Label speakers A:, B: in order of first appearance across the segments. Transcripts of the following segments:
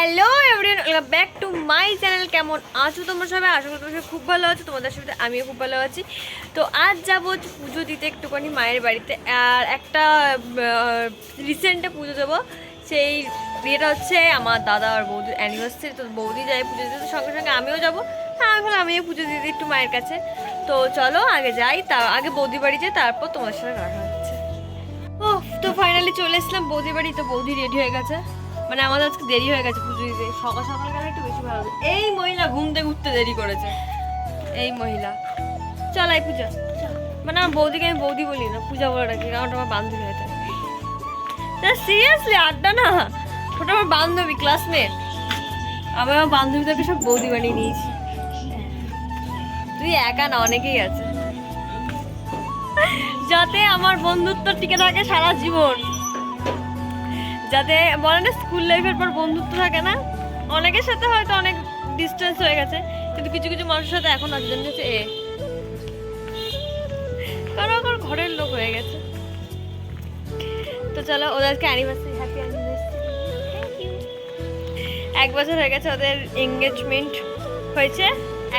A: Hello everyone, welcome back to my channel. কেমন আছো তোমরা সবাই? আশা করি তোমরা খুব ভালো আছো। তোমাদের সাথে আমিও খুব ভালো আছি। তো আজ যাবো পুজো দিতে একটুখানি মায়ের বাড়িতে। আর একটা রিসেন্টে পুজো দেবো, সেই বিয়েটা হচ্ছে আমার দাদা আর বৌদির অ্যানিভার্সারি। তো বৌদি যায় পুজো দিতে, তো সঙ্গে সঙ্গে আমিও যাবো। হ্যাঁ, আমি বললাম আমিও পুজো দিতে একটু মায়ের কাছে। তো চলো আগে যাই, তা আগে বৌদি বাড়ি যাই, তারপর তোমাদের সাথে দেখা হচ্ছে। ও তো ফাইনালি চলে এসলাম বৌদি বাড়ি। তো বৌদি রেডি হয়ে গেছে, মানে আমাদের আজকে দেরি হয়ে গেছে পুজো দিতে। সকাল সকাল গেলে একটু বেশি ভালো হবে। এই মহিলা ঘুম থেকে উঠতে দেরি করেছে, এই মহিলা। চল আই পূজা, মানে আমার বৌদিকে আমি বৌদি বলি না, পূজা বলে রাখি, কারণ আমার বান্ধবী হয়ে থাকে। সিরিয়াসলি আড্ডা না, ওটা আমার বান্ধবী, ক্লাসমেট। আমি আমার বান্ধবীদেরকে সব বৌদি বানিয়ে নিয়েছি। তুই একা না, অনেকেই আছে, যাতে আমার বন্ধুত্ব টিকে থাকে সারা জীবন। যাতে বলে না স্কুল লাইফের পর বন্ধুত্ব থাকে না, অনেকের সাথে হয়তো অনেক ডিস্টেন্স হয়ে গেছে, কিন্তু কিছু কিছু মানুষের সাথে এখন আছে জন্য হচ্ছে কারণ আমার ঘরের লোক হয়ে গেছে। তো চলো, ওদেরকে অ্যানিভার্সারি, হ্যাপি অ্যানিভার্সারি। 1 বছর হয়ে গেছে ওদের এঙ্গেজমেন্ট হয়েছে,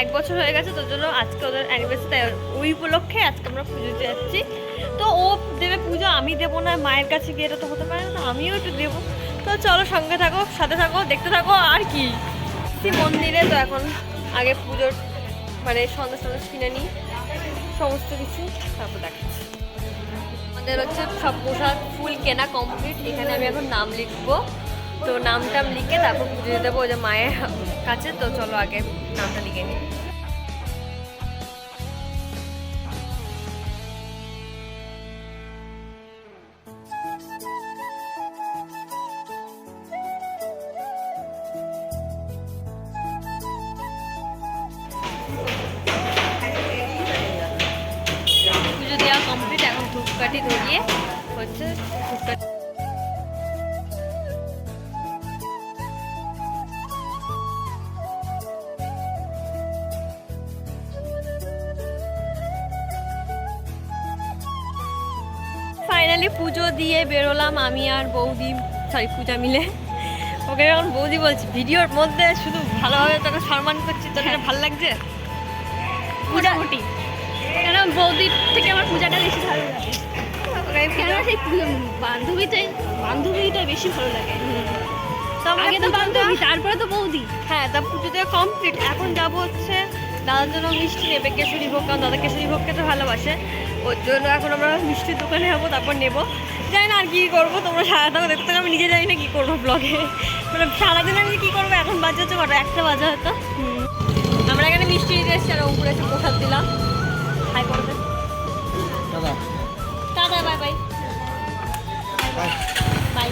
A: 1 বছর হয়ে গেছে। তোর জন্য আজকে ওদের অ্যানিভার্সারি, ওই উপলক্ষে আজকে আমরা পুজো দিতে যাচ্ছি। তো ও দেবে পুজো, আমি দেবো না, মায়ের কাছে গিয়ে এটা তো হতে পারে না, আমিও একটু দেবো। তো চলো সঙ্গে থাকো, সাথে থাকো, দেখতে থাকো। আর কি মন্দিরে তো এখন আগে পুজোর মানে সন্দেশ টন্দেশ কিনে নিই, সমস্ত কিছু, তারপর দেখাচ্ছি। আমাদের হচ্ছে সব পোশাক ফুল কেনা কমপ্লিট। এখানে আমি এখন নাম লিখবো, তো নামটা লিখে তারপর পুজো দিয়ে দেবো ওই যে মায়ের কাছে। তো চলো আগে নামটা লিখে নিই। পুজো দেওয়া কমপ্লিট, এখন ধূপকাঠি ধরিয়ে হচ্ছে ধূপকাঠি। ফাইনালি পুজো দিয়ে বেরোলাম আমি আর বৌদি, সরি পূজা মিলে। ওকে এখন বৌদি বলছি, ভিডিওর মধ্যে শুধু ভালোভাবে তোকে সম্মান করছি, তোর এটা ভালো লাগছে?
B: মোটামুটি, কেন বৌদির থেকে আমার পূজাটা বেশি ভালো লাগে। কেন সেই বান্ধবীটাই বেশি ভালো লাগে। আগে তো বান্ধবী, তারপরে তো বৌদি।
A: হ্যাঁ, তা পুজো দেওয়া কমপ্লিট। এখন যাবো হচ্ছে দাদার জন্য মিষ্টি নেবে, কেশরী ভোগ, কারণ দাদা কেশরী ভোগ খেতে ভালোবাসে। ওর জন্য এখন আমরা মিষ্টির দোকানে যাবো, তারপর নেবো। জানি না আর কী করবো, তোমরা সারা থাকো দেখতে থাকো। আমি নিজে জানি না কী করবো ব্লগে, মানে সারাদিন আমি কী করবো। এখন বাজে হচ্ছে কটা, 1টা বাজে হয়তো। আমরা এখানে মিষ্টি নিতে এসেছি, আর উপরে এসে প্রসাদ দিলাম। হাই করবে দাদা, tata, bye bye bye,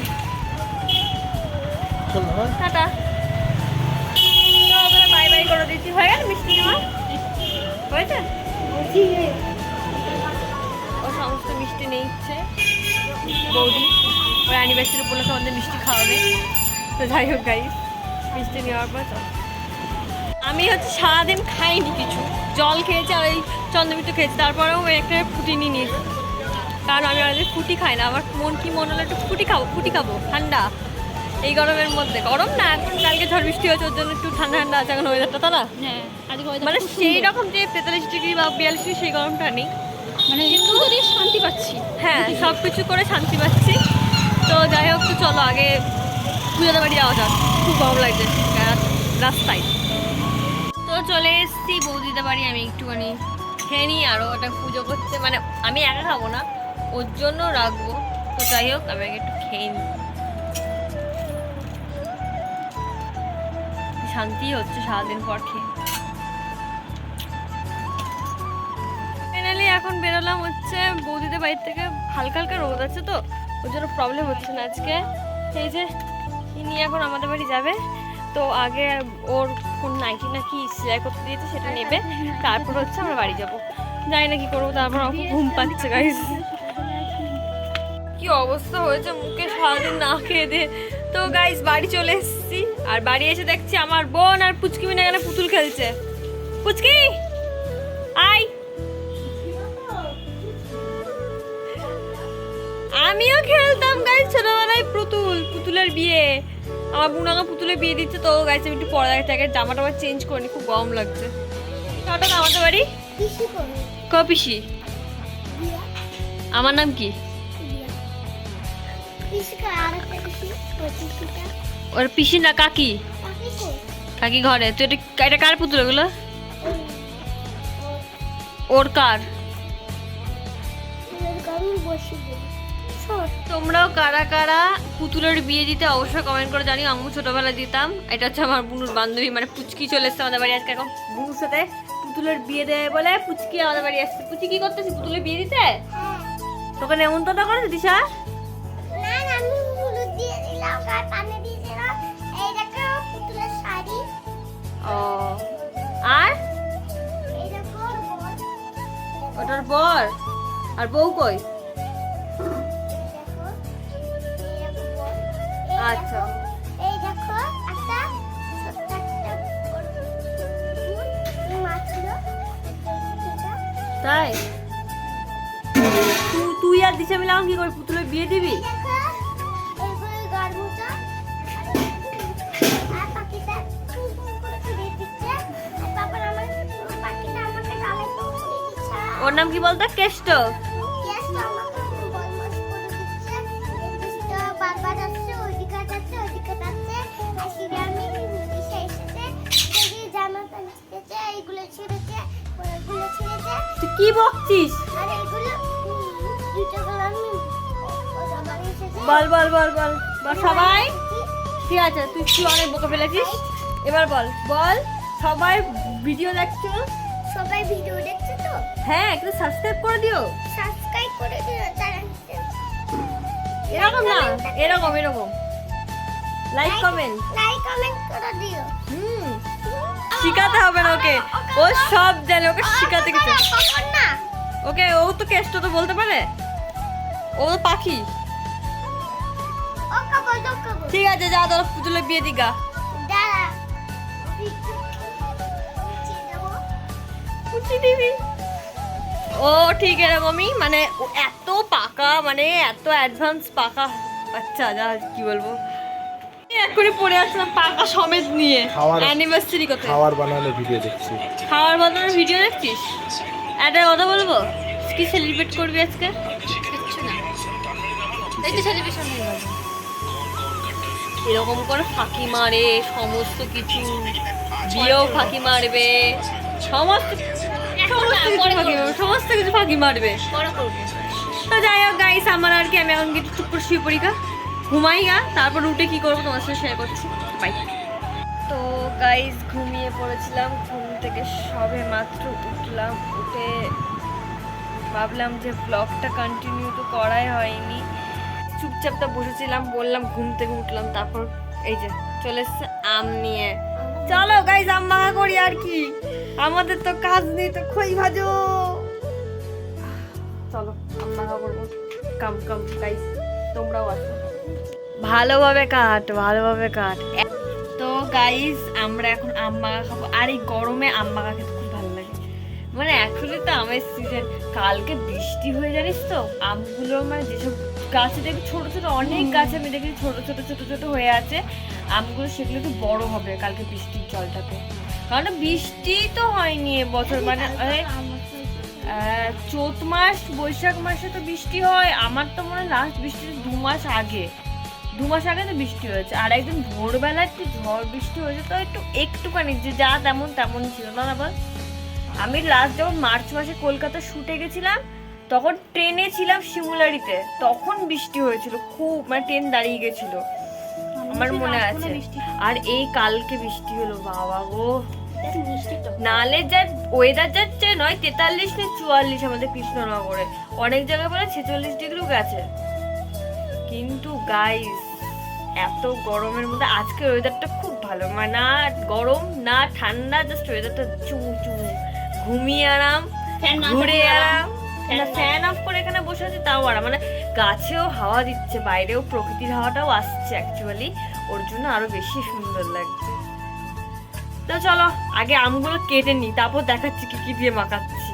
A: tata. Bye bye করে দিচ্ছি। হয়ে গেল মিষ্টি নেওয়া হয়েছে। ও সমস্ত মিষ্টি নিচ্ছে বৌদি, ওর অ্যানিভার্সারি উপলক্ষে আমাদের মিষ্টি খাওয়াবে। তো যাই হোক গাইস, মিষ্টি নেওয়ার পর আমি হচ্ছে সারাদিন খাইনি কিছু, জল খেয়েছি আর ওই চন্দ্রমিত্র খেয়েছি। তারপরেও একটা ফুটি নিয়ে নিয়েছি, কারণ আমি আর ফুটি খাই না। আমার মন হলো একটু ফুটি খাবো ঠান্ডা এই গরমের মধ্যে। গরম না এখন, কালকে ঝড় বৃষ্টি হয়েছে, ওর জন্য একটু ঠান্ডা ঠান্ডা আছে এখন ওয়েদারটা, তাই না?
B: হ্যাঁ,
A: মানে সেই রকম যে 43 ডিগ্রি বা 42 ডিগ্রি সেই গরমটা নেই,
B: মানে কিন্তু শান্তি পাচ্ছি।
A: হ্যাঁ, সব কিছু করে শান্তি পাচ্ছি। তো যাই হোক, তো চলো আগে পুজোতে বাড়ি যাওয়া যাক, খুব গরম লাগছে রাস্তায়। তো চলে এসছি বৌদিদের বাড়ি। আমি একটুখানি খেয়ে নিই, আরও ওটা পুজো করছে, মানে আমি একা খাবো না, ওর জন্য রাখবো। তো যাই হোক, আমি আগে একটু খেয়ে নিই। শান্তি হচ্ছে সারাদিন পর খেয়ে। ফাইনালি এখন বেরোলাম হচ্ছে বৌদিদের বাড়ির থেকে। হালকা হালকা রোদ আছে, তো ওর জন্য প্রবলেম হচ্ছে না আজকে। এই যে ইনি এখন আমাদের বাড়ি যাবে, তো আগে ওর কোন নাইটি নাকি সেলাই করতে দিয়েছে সেটা নেবে, তারপর হচ্ছে আমরা বাড়ি যাবো। জানি না কি করবো, তারপর আমাকে ঘুম পাচ্ছে গাইস। কি অবস্থা হয়েছে মুখে সারাদিন না খেয়ে দিয়ে। তো গাইস বাড়ি চলে এসেছি, আর বাড়ি এসে দেখছি আমার বোন আর পুচকি মিনা এখানে পুতুল খেলছে। পুচকি আই, আমিও খেলতাম গাইস ছোটবেলায় পুতুলের বিয়ে। আমার বোন আমাকে পুতুলে বিয়ে দিচ্ছে, তো গাইস আমি একটু পরে দেখতে আগে জামাটা আবার চেঞ্জ করিনি, খুব গরম লাগছে। টাটা আমাদের বাড়ি পিসি। আমার নাম কি? ওর পিসি না কাকি? কাকি ঘরে। তো এটা কার পুতুল এগুলো? ওর কার? তোমরাও কারা কারা পুতুলের বিয়ে দিতে অবশ্যই কমেন্ট করে জানিও। আমি ছোটবেলায় দিতাম। এটা হচ্ছে আমার বুনুর বান্ধবী, মানে পুচকি চলে এসছে আমাদের বাড়ি আজকে। এখন বুনুর সাথে পুতুলের বিয়ে দেয় বলে পুচকি আমাদের বাড়ি আসছে। পুচকি কি করতেছিস? পুতুলের বিয়ে দিতে তোকে নেমন্তন্ন করেছে দিশা? ও আর ওটার বর আর বউ কই? আচ্ছা তাই? তুই আর দিশা মিলে কি করে পুতুলের বিয়ে দিবি? ওর নাম কি বলতো? কেষ্ট। তুই কি বকছিস? বল বল বল বল বল সবাই। ঠিক আছে, তুই অনেক বকে ফেলেছিস, এবার বল বল। সবাই ভিডিও দেখছো?
C: সবাই ভিডিও দেখছে তো?
A: হ্যাঁ, একটু সাবস্ক্রাইব করে দিও।
C: সাবস্ক্রাইব করে দিও।
A: এরকম না, এরকম এরকম লাইক কমেন্ট
C: করে দিও।
A: শিখাতে হবে না ওকে, ও সব জানে, ওকে শিখাতে কিছু
C: না।
A: ওকে, ও তো কেষ্ট তো বলতে পারে, ও তো পাখি। ঠিক আছে, যা তোর পুতুলের বিয়ে দিগা। ও ঠিক এরকমই, মানে ও এত পাকা, মানে এত অ্যাডভান্স পাকা। আচ্ছা যা কি বলবো, এক্ষুনি পড়ে আসলাম পাকা সমেত নিয়ে অ্যানিভার্সারি কথা।
D: খাবার বানানোর ভিডিও দেখছি।
A: খাবার বানানোর ভিডিও দেখছিস? একটা কথা বলবো, কি সেলিব্রেট করবি আজকে?
B: কিচ্ছু না, এই তো সেলিব্রেশন হয়ে গেল।
A: এরকম করে ফাঁকি মারে সমস্ত কিছু, বিয়েও ফাঁকি মারবে, সমস্ত কিছু ফাঁকি মারবে। তো যাই হোক গাইস, আমার আর কি, আমি এখন কিছু চুপ করে শুয়ে পড়ি, ঘুমাই গা, তারপর উঠে কি করবো তোমার সাথে শেয়ার করছি। বাই। তো গাইস ঘুমিয়ে পড়েছিলাম, ঘুম থেকে সবে মাত্র উঠলাম, উঠে ভাবলাম যে ব্লগটা কন্টিনিউ তো করাই হয়নি, চুপচাপটা বসেছিলাম, বললাম ঘুম থেকে উঠলাম, তারপর এই যে চলে এসছে আম নিয়ে। চলো গাইস আম ভাঙা করি, আর কি আমাদের তো কাজ নেই, তো খই ভাজো, চলো আম ভাঙা করবো। কাম কাম গাইস, তোমরাও আসো, ভালোভাবে কাট, ভালোভাবে কাট। তো গাইস আমরা এখন আম মাখা খাবো, আর এই গরমে আম মাখা খেতে খুব ভালো লাগে। মানে অ্যাকচুয়ালি তো আমের সিজন, কালকে বৃষ্টি হয়ে জানিস তো, আমগুলো মানে যেসব গাছে দেখি ছোট ছোট, অনেক গাছে আমি দেখি ছোট ছোট ছোট ছোট হয়ে আছে আমগুলো, সেগুলো একটু বড় হবে কালকে বৃষ্টির জলটাতে, কারণ বৃষ্টি তো হয়নি এবছর, মানে চৈত মাস বৈশাখ মাসে তো বৃষ্টি হয়, আমার তো মনে হয় লাস্ট বৃষ্টি 2 মাস আগে তো বৃষ্টি হয়েছে, আর একদিন ভোরবেলা একটু ঝড় বৃষ্টি হয়েছে, তো একটুখানি যে যা তেমন ছিল না বল। আমি লাস্ট যখন মার্চ মাসে কলকাতা শুটে গেছিলাম, তখন ট্রেনে ছিলাম শিমুলারিতে, তখন বৃষ্টি হয়েছিল খুব, মানে ট্রেন দাঁড়িয়ে গেছিল আমার মনে আছে। আর এই কালকে বৃষ্টি হলো, বাবা গো, নালে যা ওয়েদার যাচ্ছে, নয় 43 না 44 আমাদের কৃষ্ণনগরে, অনেক জায়গায় বলে 46 ডিগ্রিও গেছে। কিন্তু গাইস এত গরমের মধ্যে আজকের ওয়েদারটা খুব ভালো, মানে না গরম না ঠান্ডা, জাস্ট ওয়েদারটা চুমু চুমু, ঘুমিয়ে আরাম, ঘুরে আরাম, ফ্যান অফ করে এখানে বসে আছি তাও আরাম, মানে গাছেও হাওয়া দিচ্ছে, বাইরেও প্রকৃতির হাওয়াটাও আসছে অ্যাকচুয়ালি, ওর জন্য আরো বেশি সুন্দর লাগছে। তো চলো আগে আমগুলো কেটে নিই, তারপর দেখাচ্ছি কি কি দিয়ে মাখাচ্ছি।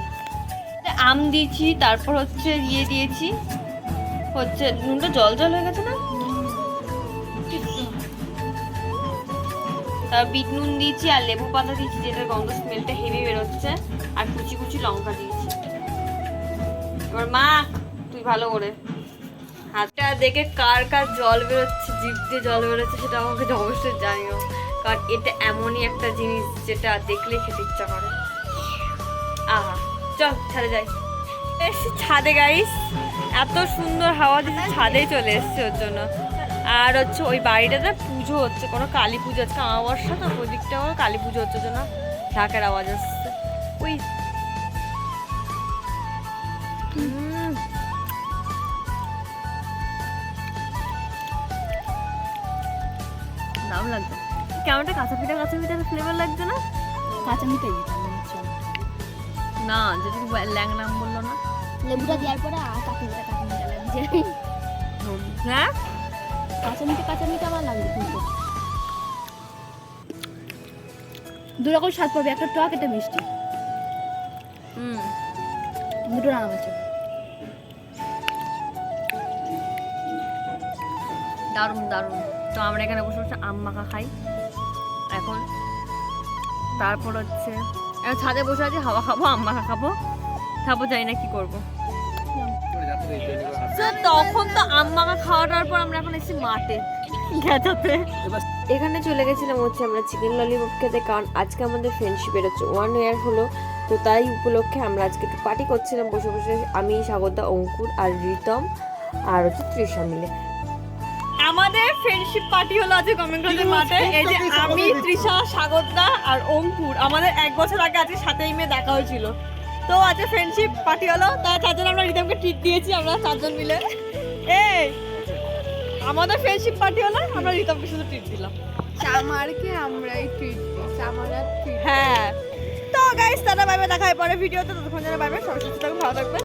A: আম দিয়েছি, তারপর হচ্ছে ইয়ে দিয়েছি, হচ্ছে নুনটা জল জল হয়ে গেছে না, তারপর বিট নুন দিয়েছি আর লেবু পাতা দিয়েছি, যেটা গন্ধ স্মেলটা হেভি বেরোচ্ছে, আর কুচি কুচি লঙ্কা দিয়েছি। এবার মা তুই ভালো করে হাতটা দেখে কার কার জল বেরোচ্ছে, জিভ দিয়ে জল বেরোচ্ছে সেটা আমাকে অবশ্যই জানিও, কারণ এটা এমনই একটা জিনিস যেটা দেখলে খেতে ইচ্ছা করে। আহা চল ছাদে যাই। এসছি ছাদে গাইস, এত সুন্দর হাওয়া দিচ্ছে, ছাদেই চলে এসছে ওর জন্য। আর হচ্ছে ওই বাড়িটাতে পুজো হচ্ছে, কোনো কালী পুজো হচ্ছে, আমাবস্যা তো ওদিকটা কোনো কালী পুজো হচ্ছে জন্য ঢাকের আওয়াজ আসছে। ওই দারুণ লাগছে, কেমন একটা কাঁচা পিঠা ফ্লেভার লাগছে না?
B: কাঁচা মিঠাই
A: না যদি ল্যাংলাম বললো না।
B: লেবুটা দেওয়ার পরে আর কাঁচা মিঠা লাগছে।
A: হ্যাঁ
B: কাঁচা মিঠা আমার লাগবে কিন্তু দুরকম স্বাদ পাবে, একটা টক একটা মিষ্টি, দুটো নাম আছে।
A: দারুণ দারুণ। তো আমরা এখানে বসে বসে আম মাখা খাই এখন। তারপর হচ্ছে এখন ছাদে বসে আছি, হাওয়া খাবো, আম মাখা খাবো, খাবো জানি না কি করবো। তো তখন তো আম মাখা খাওয়াটার পর আমরা এখন এসেছি মাঠে গেছাতে। এখানে চলে গেছিলাম হচ্ছে আমরা চিকেন ললিপপ খেতে, কারণ আজকে আমাদের ফ্রেন্ডশিপ হচ্ছে 1 ইয়ার হলো। তো তাই উপলক্ষে আমরা আজকে একটু পার্টি করছিলাম বসে বসে, আমি, সাগরদা, অঙ্কুর আর রিতম আর হচ্ছে তৃষা মিলে। আমাদের ফ্রেন্ডশিপ পার্টি হলো আজকে কমেন্টগঞ্জের মাঠে। এই যে আমি, তৃষা, সাগরদা আর অঙ্কুর, আমাদের 1 বছর আগে আজকে 7 মে দেখা হয়েছিল। তো আজকে ফ্রেন্ডশিপ পার্টি হলো, তাই 4 জন আমরা রিতমকে ট্রিট দিয়েছি, আমরা 4 জন মিলে। এই আমাদের ফ্রেন্ডশিপ পার্টি হলো, আমরা রিতমকে শুধু ট্রিট দিলাম।
B: চামারকে আমরাই ট্রিট দিই, চামারা ট্রিট।
A: হ্যাঁ তো গাইস টাটা বাই বাই, দেখা হয় পরে ভিডিওতে, ততক্ষণ যেন বাই বাই, সবাই সুস্থ থাকবেন, ভালো থাকবেন।